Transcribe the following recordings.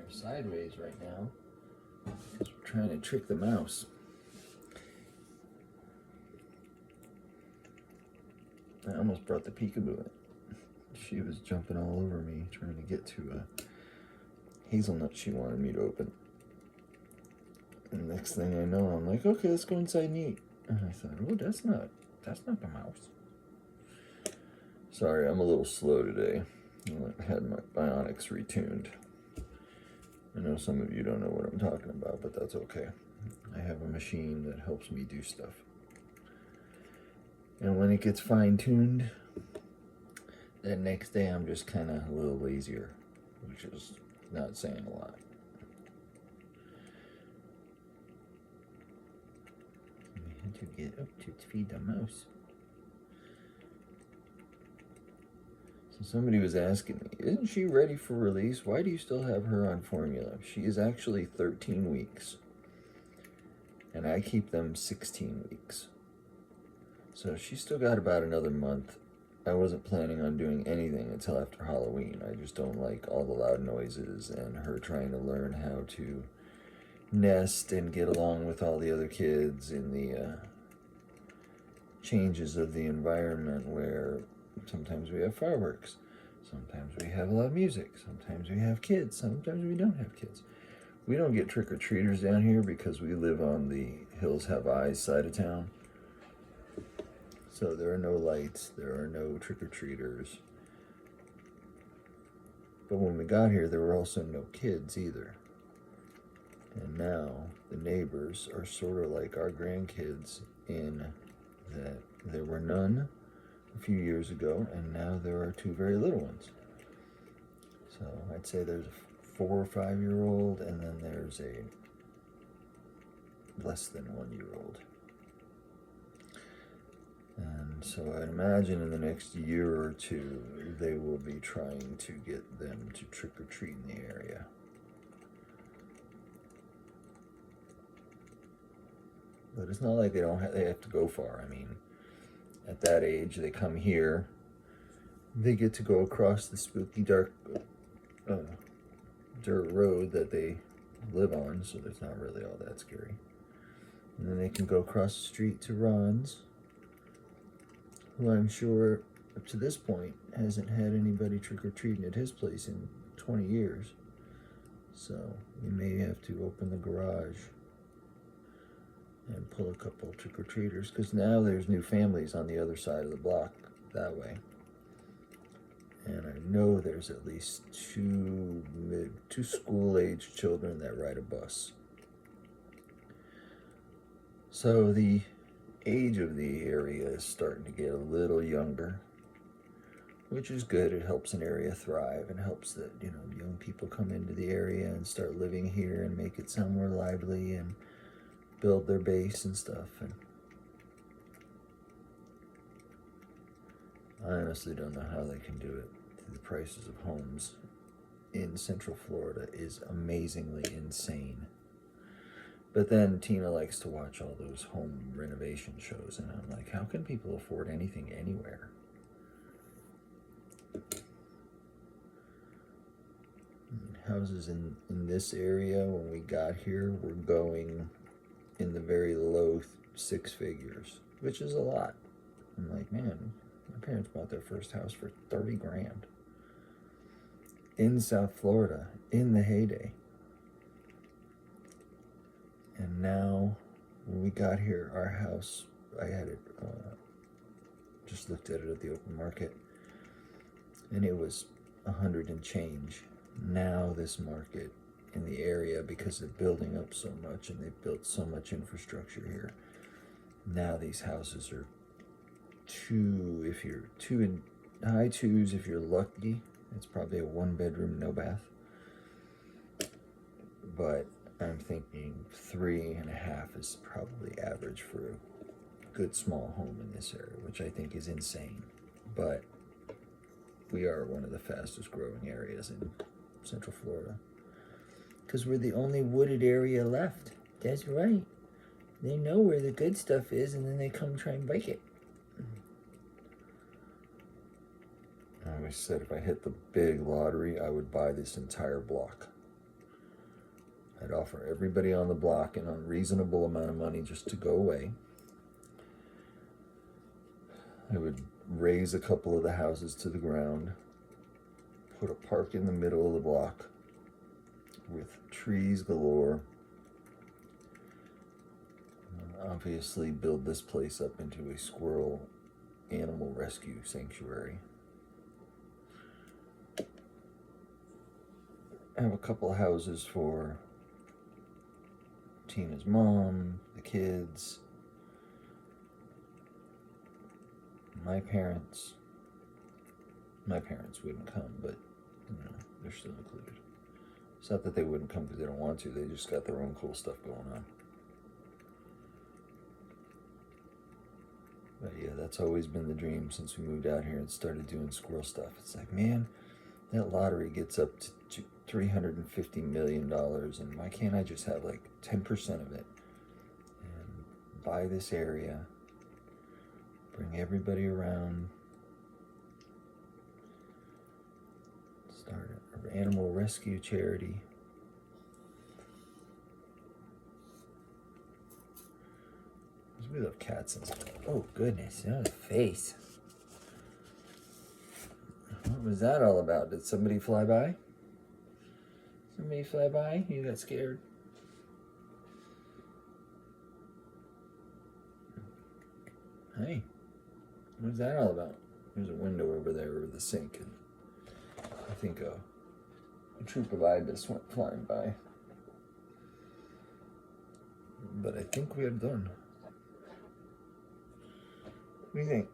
sideways right now because we're trying to trick the mouse. I almost brought the peekaboo in. She was jumping all over me trying to get to a hazelnut she wanted me to open. And next thing I know, I'm like, okay, let's go inside and eat. And I thought, oh, that's not the mouse. Sorry, I'm a little slow today. I had my Bionics retuned. I know some of you don't know what I'm talking about, but that's okay. I have a machine that helps me do stuff. And when it gets fine-tuned, that next day I'm just kind of a little lazier, which is not saying a lot. I had to get up to feed the mouse. So somebody was asking me, isn't she ready for release? Why do you still have her on formula? She is actually 13 weeks. And I keep them 16 weeks. So she's still got about another month. I wasn't planning on doing anything until after Halloween. I just don't like all the loud noises and her trying to learn how to nest and get along with all the other kids in the changes of the environment where sometimes we have fireworks, sometimes we have loud music, sometimes we have kids, sometimes we don't have kids. We don't get trick-or-treaters down here because we live on the Hills Have Eyes side of town. So there are no lights, there are no trick-or-treaters. But when we got here, there were also no kids either. And now the neighbors are sort of like our grandkids in that there were none a few years ago, and now there are two very little ones. So I'd say there's a 4 or 5 year old, and then there's a less than 1 year old. And so I'd imagine in the next year or two, they will be trying to get them to trick or treat in the area. But it's not like they have to go far. I mean, at that age, they come here, they get to go across the spooky dark dirt road that they live on, so it's not really all that scary. And then they can go across the street to Ron's, who I'm sure up to this point hasn't had anybody trick-or-treating at his place in 20 years. So we may have to open the garage and pull a couple trick-or-treaters, because now there's new families on the other side of the block that way. And I know there's at least two school-age children that ride a bus. So the age of the area is starting to get a little younger, which is good. It helps an area thrive and helps that, young people come into the area and start living here and make it sound more lively and build their base and stuff. And I honestly don't know how they can do it. The prices of homes in Central Florida is amazingly insane. But then Tina likes to watch all those home renovation shows, and I'm like, how can people afford anything anywhere? Houses in this area, when we got here, were going in the very low 6 figures, which is a lot. I'm like, man, my parents bought their first house for 30 grand in South Florida in the heyday. And now, when we got here, our house, I had it, just looked at it at the open market, and it was 100 and change. Now this market in the area, because they're building up so much and they've built so much infrastructure here, now these houses are if you're high twos, if you're lucky, it's probably a 1-bedroom, no bath. But I'm thinking 3.5 is probably average for a good small home in this area, which I think is insane. But we are one of the fastest growing areas in Central Florida, because we're the only wooded area left. That's right. They know where the good stuff is, and then they come try and break it. I always said if I hit the big lottery, I would buy this entire block. I'd offer everybody on the block an unreasonable amount of money just to go away. I would raise a couple of the houses to the ground, put a park in the middle of the block with trees galore. Obviously, build this place up into a squirrel animal rescue sanctuary. Have a couple of houses for Tina's mom, the kids, my parents. My parents wouldn't come, but they're still included. It's not that they wouldn't come because they don't want to, they just got their own cool stuff going on. But yeah, that's always been the dream since we moved out here and started doing squirrel stuff. It's like, man, that lottery gets up to $350 million, and why can't I just have like 10% of it and buy this area, bring everybody around, start an animal rescue charity. We love cats and stuff. Oh goodness, the face. What was that all about? Did somebody fly by? Somebody fly by? You got scared? Hey, what was that all about? There's a window over there over the sink, and I think a troop of ibis went flying by. But I think we are done. What do you think?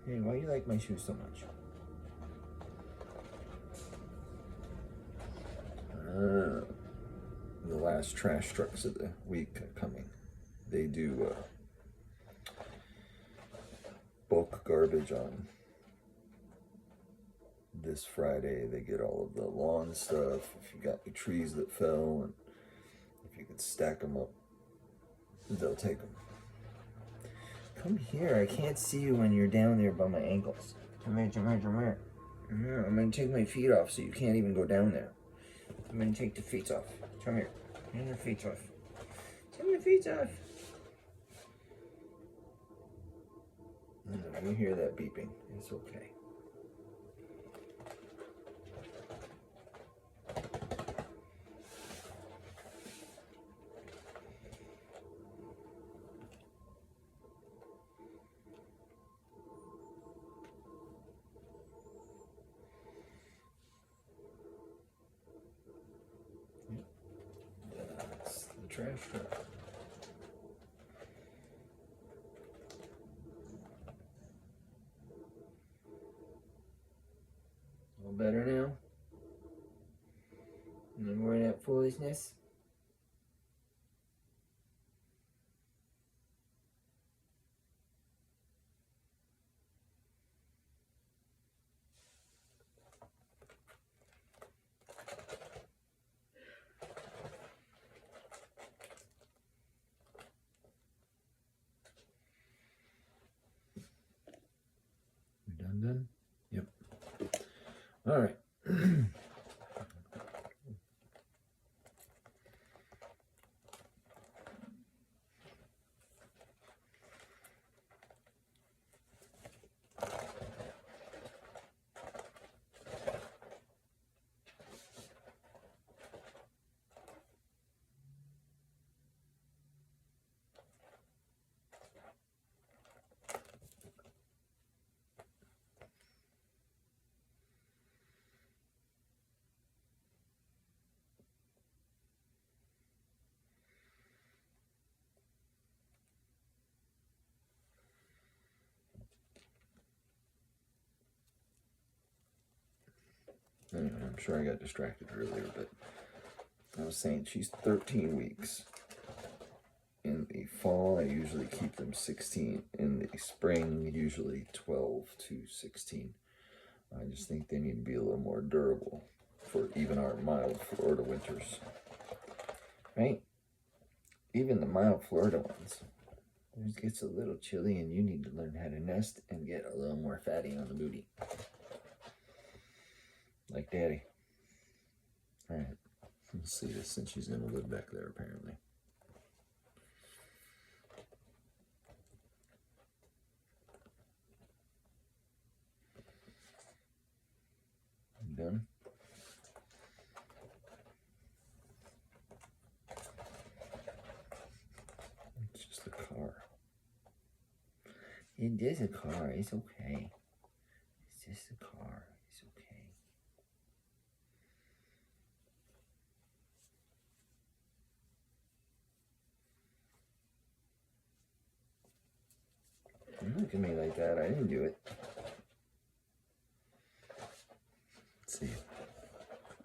Hey, why do you like my shoes so much? The last trash trucks of the week are coming. They do bulk garbage on this Friday. They get all of the lawn stuff. If you got any trees that fell, and if you can stack them up, they'll take them. Come here, I can't see you when you're down there by my ankles. Come here, come here, come here. Come here. I'm gonna take my feet off so you can't even go down there. I'm gonna take the feet off. Come here. Take your feet off. Take your feet off. You hear that beeping. It's okay. That's the trash truck. All better now? No more of that foolishness? We done? Yep. All right. Anyway, I'm sure I got distracted earlier, but I was saying she's 13 weeks. In the fall, I usually keep them 16. In the spring, usually 12 to 16. I just think they need to be a little more durable for even our mild Florida winters. Right? Even the mild Florida ones. It gets a little chilly and you need to learn how to nest and get a little more fatty on the booty. like Daddy. All right, let's see this since she's gonna live back there apparently. Done. It's just a car. It is a car. It's okay. It's just a car. It's okay. Don't look at me like that. I didn't do it. Let's see.